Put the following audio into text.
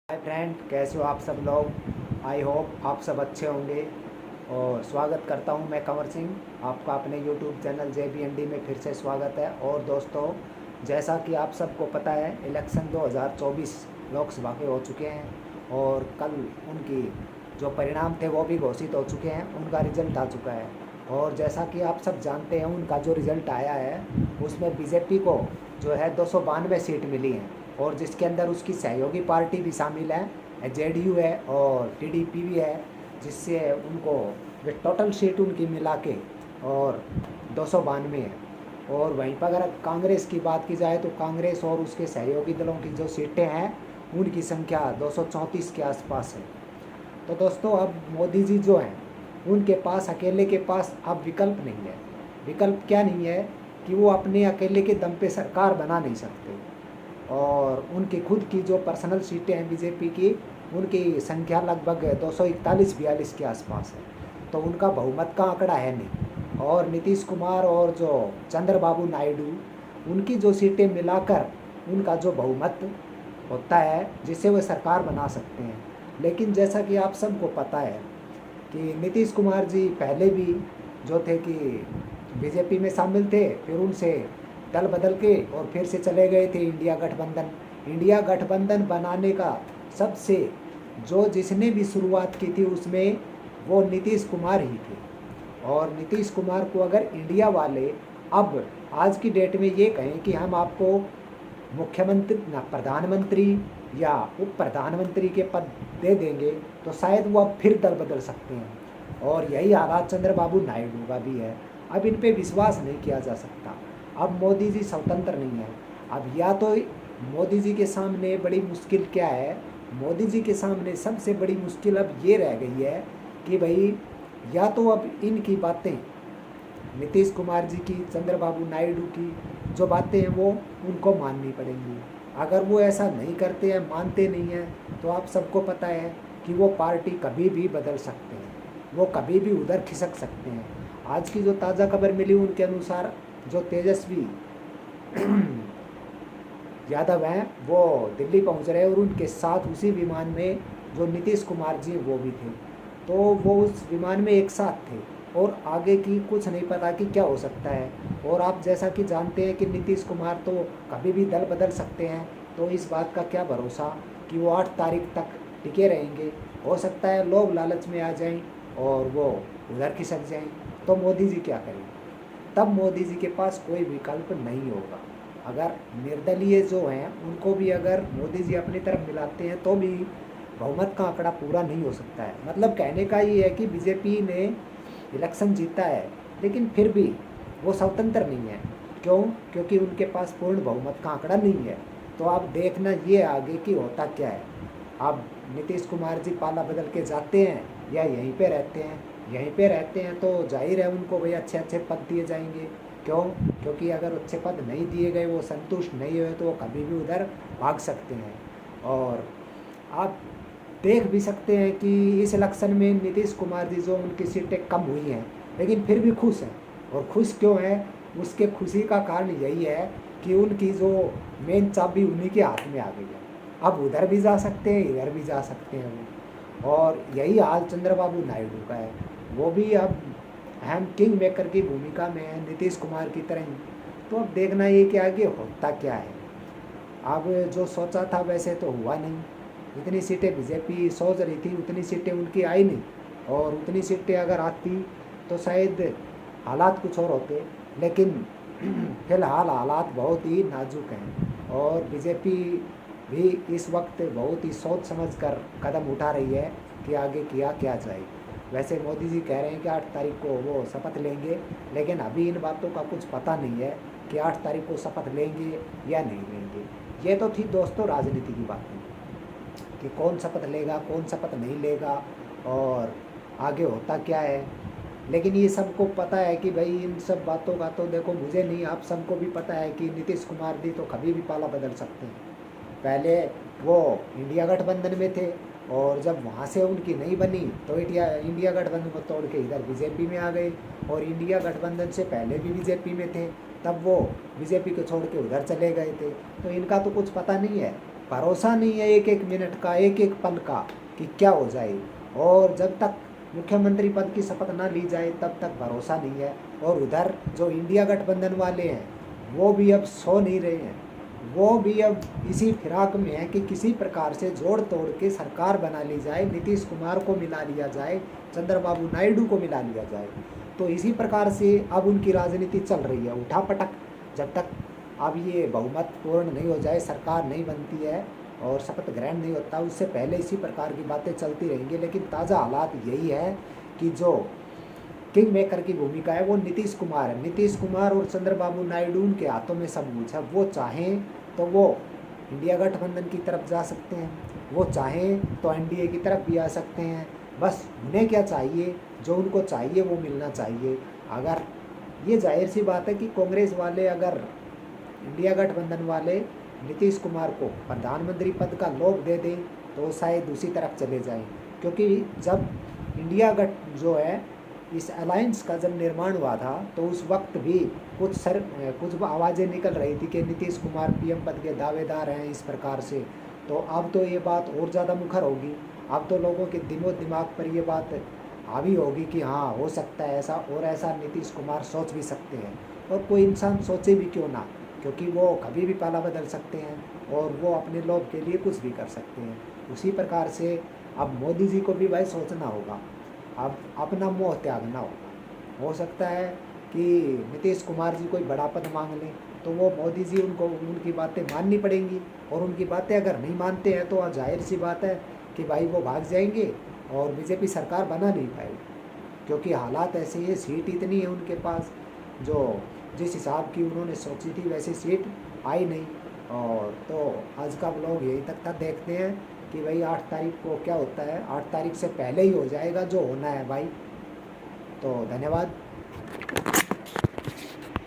Hi friend, कैसे हो आप सब लोग। आई होप आप सब अच्छे होंगे और स्वागत करता हूं मैं कंवर सिंह आपका अपने यूट्यूब चैनल JBND में फिर से स्वागत है। और दोस्तों, जैसा कि आप सबको पता है, इलेक्शन 2024 लोकसभा के हो चुके हैं और कल उनकी जो परिणाम थे वो भी घोषित हो चुके हैं, उनका रिजल्ट आ चुका है। और जैसा कि आप सब जानते हैं, उनका जो रिज़ल्ट आया है उसमें बीजेपी को जो है 292 सीट मिली हैं और जिसके अंदर उसकी सहयोगी पार्टी भी शामिल है, JDU है और TDP भी है, जिससे उनको टोटल सीट उनकी मिला के और 292 है। और वहीं पर अगर कांग्रेस की बात की जाए तो कांग्रेस और उसके सहयोगी दलों की जो सीटें हैं उनकी संख्या 234 के आसपास है। तो दोस्तों, अब मोदी जी जो हैं उनके पास अकेले के पास अब विकल्प नहीं है। विकल्प क्या नहीं है कि वो अपने अकेले के दम पे सरकार बना नहीं सकते और उनकी खुद की जो पर्सनल सीटें हैं बीजेपी की, उनकी संख्या लगभग 241-42 के आसपास है। तो उनका बहुमत का आंकड़ा है नहीं। और नीतीश कुमार और जो चंद्रबाबू नायडू, उनकी जो सीटें मिलाकर उनका जो बहुमत होता है जिससे वो सरकार बना सकते हैं। लेकिन जैसा कि आप सबको पता है कि नीतीश कुमार जी पहले भी जो थे कि बीजेपी में शामिल थे, फिर उनसे दल बदल के और फिर से चले गए थे इंडिया गठबंधन। इंडिया गठबंधन बनाने का सबसे जो जिसने भी शुरुआत की थी उसमें वो नीतीश कुमार ही थे। और नीतीश कुमार को अगर इंडिया वाले अब आज की डेट में ये कहें कि हम आपको मुख्यमंत्री ना प्रधानमंत्री या उप प्रधानमंत्री के पद दे देंगे तो शायद वो अब फिर दल बदल सकते हैं। और यही हालात चंद्रबाबू नायडू का भी है। अब इन पे विश्वास नहीं किया जा सकता। अब मोदी जी स्वतंत्र नहीं है। अब या तो मोदी जी के सामने बड़ी मुश्किल क्या है, मोदी जी के सामने सबसे बड़ी मुश्किल अब ये रह गई है कि भाई या तो अब इनकी बातें, नीतीश कुमार जी की, चंद्रबाबू नायडू की जो बातें हैं वो उनको माननी पड़ेंगी। अगर वो ऐसा नहीं करते हैं, मानते नहीं हैं, तो आप सबको पता है कि वो पार्टी कभी भी बदल सकते हैं, वो कभी भी उधर खिसक सकते हैं। आज की जो ताज़ा खबर मिली उनके अनुसार जो तेजस्वी यादव हैं वो दिल्ली पहुंच रहे हैं और उनके साथ उसी विमान में जो नीतीश कुमार जी वो भी थे। तो वो उस विमान में एक साथ थे और आगे की कुछ नहीं पता कि क्या हो सकता है। और आप जैसा कि जानते हैं कि नीतीश कुमार तो कभी भी दल बदल सकते हैं, तो इस बात का क्या भरोसा कि वो 8 तारीख तक टिके रहेंगे। हो सकता है लोग लालच में आ जाएं और वो उधर खिसक जाएं, तो मोदी जी क्या करेंगे। तब मोदी जी के पास कोई विकल्प नहीं होगा। अगर निर्दलीय जो हैं उनको भी अगर मोदी जी अपनी तरफ मिलाते हैं तो भी बहुमत का आंकड़ा पूरा नहीं हो सकता है। मतलब कहने का ये है कि बीजेपी ने इलेक्शन जीता है लेकिन फिर भी वो स्वतंत्र नहीं है। क्यों? क्योंकि उनके पास पूर्ण बहुमत का आंकड़ा नहीं है। तो आप देखना ये आगे कि होता क्या है। अब नीतीश कुमार जी पाला बदल के जाते हैं या यहीं पे रहते हैं। यहीं पे रहते हैं तो जाहिर है उनको भाई अच्छे अच्छे पद दिए जाएंगे। क्यों? क्योंकि अगर अच्छे पद नहीं दिए गए, वो संतुष्ट नहीं हुए, तो वो कभी भी उधर भाग सकते हैं। और आप देख भी सकते हैं कि इस इलेक्शन में नीतीश कुमार जी जो उनकी सीटें कम हुई हैं लेकिन फिर भी खुश हैं। और खुश क्यों हैं? उसके खुशी का कारण यही है कि उनकी जो मेन चाबी उन्हीं के हाथ में आ गई है। अब उधर भी जा सकते हैं, इधर भी जा सकते हैं वो। और यही हाल चंद्रबाबू नायडू का है। वो भी अब अहम किंग मेकर की भूमिका में है नीतीश कुमार की तरह ही। तो अब देखना ये कि आगे होता क्या है। अब जो सोचा था वैसे तो हुआ नहीं। जितनी सीटें बीजेपी सोच रही थी उतनी सीटें उनकी आई नहीं। और उतनी सीटें अगर आती तो शायद हालात कुछ और होते। लेकिन फिलहाल हालात बहुत ही नाजुक हैं और बीजेपी भी इस वक्त बहुत ही सोच समझ कर कदम उठा रही है कि आगे किया क्या जाए। वैसे मोदी जी कह रहे हैं कि 8 तारीख को वो शपथ लेंगे, लेकिन अभी इन बातों का कुछ पता नहीं है कि 8 तारीख को शपथ लेंगे या नहीं लेंगे। ये तो थी दोस्तों राजनीति की बातें कि कौन शपथ लेगा, कौन शपथ नहीं लेगा और आगे होता क्या है। लेकिन ये सबको पता है कि भाई इन सब बातों का तो देखो, मुझे नहीं आप सबको भी पता है कि नीतीश कुमार जी तो कभी भी पाला बदल सकते हैं। पहले वो इंडिया गठबंधन में थे और जब वहाँ से उनकी नहीं बनी तो इंडिया गठबंधन को तोड़ के इधर बीजेपी में आ गए। और इंडिया गठबंधन से पहले भी बीजेपी में थे, तब वो बीजेपी को छोड़ के उधर चले गए थे। तो इनका तो कुछ पता नहीं है भरोसा नहीं है एक एक मिनट का, एक एक पल का कि क्या हो जाए। और जब तक मुख्यमंत्री पद की शपथ ना ली जाए तब तक भरोसा नहीं है। और उधर जो इंडिया गठबंधन वाले हैं वो भी अब सो नहीं रहे हैं, वो भी अब इसी फिराक में है कि किसी प्रकार से जोड़ तोड़ के सरकार बना ली जाए, नीतीश कुमार को मिला लिया जाए, चंद्रबाबू नायडू को मिला लिया जाए। तो इसी प्रकार से अब उनकी राजनीति चल रही है, उठापटक। जब तक अब ये बहुमत पूर्ण नहीं हो जाए, सरकार नहीं बनती है और शपथ ग्रहण नहीं होता, उससे पहले इसी प्रकार की बातें चलती रहेंगी। लेकिन ताज़ा हालात यही है कि जो किंग मेकर की भूमिका है वो नीतीश कुमार है। नीतीश कुमार और चंद्रबाबू नायडू उनके हाथों में सब कुछ है। वो चाहें तो वो इंडिया गठबंधन की तरफ जा सकते हैं, वो चाहें तो एनडीए की तरफ भी आ सकते हैं। बस उन्हें क्या चाहिए, जो उनको चाहिए वो मिलना चाहिए। अगर ये जाहिर सी बात है कि कांग्रेस वाले, अगर इंडिया गठबंधन वाले नीतीश कुमार को प्रधानमंत्री पद का लोभ दे दें तो वो शायद दूसरी तरफ चले जाएं। क्योंकि जब इंडिया गठ जो है इस अलायंस का जब निर्माण हुआ था तो उस वक्त भी कुछ आवाज़ें निकल रही थी कि नीतीश कुमार पीएम पद के दावेदार हैं इस प्रकार से। तो अब तो ये बात और ज़्यादा मुखर होगी। अब तो लोगों के दिमाग पर ये बात हावी होगी कि हाँ हो सकता है ऐसा, और ऐसा नीतीश कुमार सोच भी सकते हैं। और कोई इंसान सोचे भी क्यों ना, क्योंकि वो कभी भी पाला बदल सकते हैं और वो अपने लोभ के लिए कुछ भी कर सकते हैं। उसी प्रकार से अब मोदी जी को भी भाई सोचना होगा, अब अपना मोह त्यागना होगा। हो सकता है कि नीतीश कुमार जी कोई बड़ा पद मांग लें तो वो मोदी जी उनको उनकी बातें माननी पड़ेंगी, और उनकी बातें अगर नहीं मानते हैं तो जाहिर सी बात है कि भाई वो भाग जाएंगे और बीजेपी सरकार बना नहीं पाएगी। क्योंकि हालात ऐसे ही, सीट इतनी है उनके पास, जो जिस हिसाब की उन्होंने सोची थी वैसी सीट आई नहीं। और तो आज का ब्लॉग यहीं तक था, देखते हैं कि भाई 8 तारीख को क्या होता है। 8 तारीख से पहले ही हो जाएगा जो होना है भाई। तो धन्यवाद।